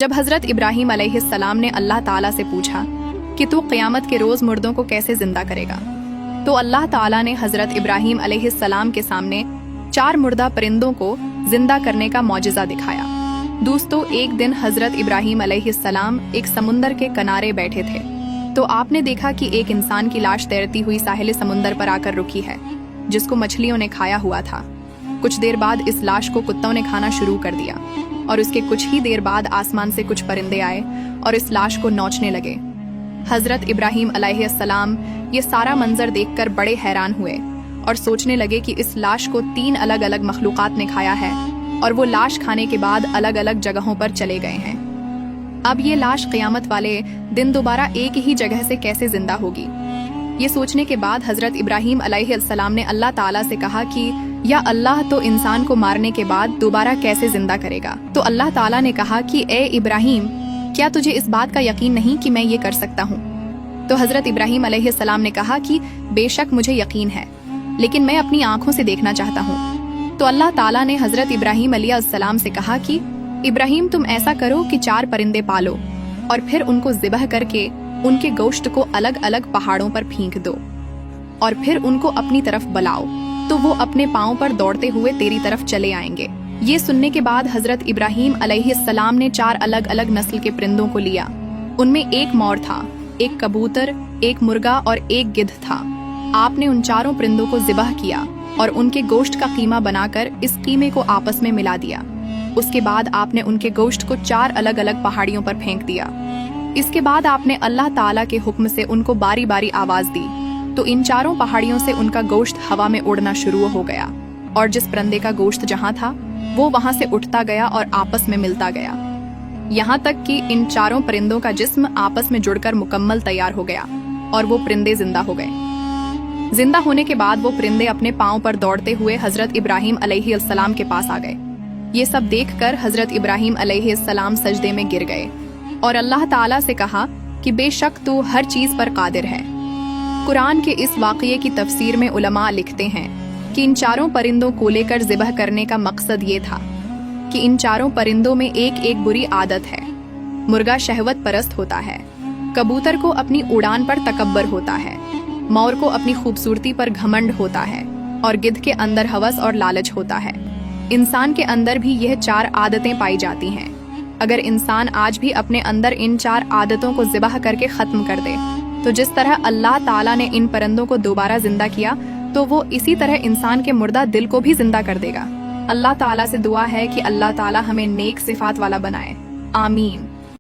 जब हजरत इब्राहीम अलैहिस्सलाम ने अल्लाह ताला से पूछा कि तू क़यामत के रोज़ मुर्दों को कैसे जिंदा करेगा, तो अल्लाह ताला ने हजरत इब्राहीम अलैहिस्सलाम के सामने 4 मुर्दा परिंदों को जिंदा करने का मौजज़ा दिखाया। दोस्तों, एक दिन हजरत इब्राहीम अलैहिस्सलाम एक समुंदर के किनारे बैठे थे तो आपने देखा कि एक इंसान की लाश तैरती हुई साहिल समुंदर पर आकर रुकी है, जिसको मछलियों ने खाया हुआ था। कुछ देर बाद इस लाश को कुत्तों ने खाना शुरू कर दिया और उसके कुछ ही देर बाद आसमान से कुछ परिंदे आए और इस लाश को नोचने लगे। हजरत इब्राहीम अलैहिस्सलाम ये सारा मंजर देखकर बड़े हैरान हुए और सोचने लगे कि इस लाश को 3 अलग अलग मखलूकात ने खाया है और वो लाश खाने के बाद अलग अलग जगहों पर चले गए हैं। अब ये लाश क़यामत वाले दिन दोबारा एक ही जगह से कैसे जिंदा होगी? ये सोचने के बाद हजरत इब्राहीम अलैहिस्सलाम ने अल्लाह ताला से कहा कि या अल्लाह, तो इंसान को मारने के बाद दोबारा कैसे जिंदा करेगा? तो अल्लाह ताला ने कहा कि ए इब्राहीम, क्या तुझे इस बात का यकीन नहीं कि मैं ये कर सकता हूँ? तो हजरत इब्राहीम अलैहिस्सलाम ने कहा कि बेशक मुझे यकीन है, लेकिन मैं अपनी आंखों से देखना चाहता हूँ। तो अल्लाह ताला ने हजरत इब्राहीम अलैहिस्सलाम से कहा कि इब्राहीम, तुम ऐसा करो कि 4 परिंदे पालो और फिर उनको ज़िबह करके उनके गोश्त को अलग अलग पहाड़ों पर फेंक दो और फिर उनको अपनी तरफ बुलाओ, तो वो अपने पाँव पर दौड़ते हुए तेरी तरफ चले आएंगे। ये सुनने के बाद हजरत इब्राहीम अलैहिस्सलाम ने 4 अलग अलग नस्ल के परिंदों को लिया। उनमें एक मोर था, एक कबूतर, एक मुर्गा और एक गिद्ध था। आपने उन 4 परिंदों को ज़िबह किया और उनके गोश्त का कीमा बनाकर इस कीमे को आपस में मिला दिया। उसके बाद आपने उनके गोश्त को 4 अलग अलग पहाड़ियों पर फेंक दिया। इसके बाद आपने अल्लाह ताला के हुक्म से उनको बारी बारी आवाज दी, तो इन 4 पहाड़ियों से उनका गोश्त हवा में उड़ना शुरू हो गया और जिस परिंदे का गोश्त जहाँ था वो वहाँ से उठता गया और आपस में मिलता गया, यहाँ तक कि इन 4 परिंदों का जिस्म आपस में जुड़कर मुकम्मल तैयार हो गया और वो परिंदे जिंदा हो गए। जिंदा होने के बाद वो परिंदे अपने पाँव पर दौड़ते हुए हजरत इब्राहीम अलैहिस्सलाम के पास आ गए। ये सब देखकर हजरत इब्राहीम अलैहिस्सलाम सजदे में गिर गए और अल्लाह ताला से कहा कि बेशक तू हर चीज पर कादिर है। कुरान के इस वाक़ये की तफसीर में उलमा लिखते हैं कि इन 4 परिंदों को लेकर ज़िबह करने का मकसद ये था कि इन 4 परिंदों में एक बुरी आदत है। मुर्गा शहवत परस्त होता है, कबूतर को अपनी उड़ान पर तकब्बर होता है, मोर को अपनी खूबसूरती पर घमंड होता है और गिद्ध के अंदर हवस और लालच होता है। इंसान के अंदर भी यह 4 आदतें पाई जाती हैं। अगर इंसान आज भी अपने अंदर इन 4 आदतों को ज़िबह करके ख़त्म कर दे, तो जिस तरह अल्लाह ताला ने इन परिंदों को दोबारा जिंदा किया, तो वो इसी तरह इंसान के मुर्दा दिल को भी जिंदा कर देगा। अल्लाह ताला से दुआ है कि अल्लाह ताला हमें नेक सिफात वाला बनाए। आमीन।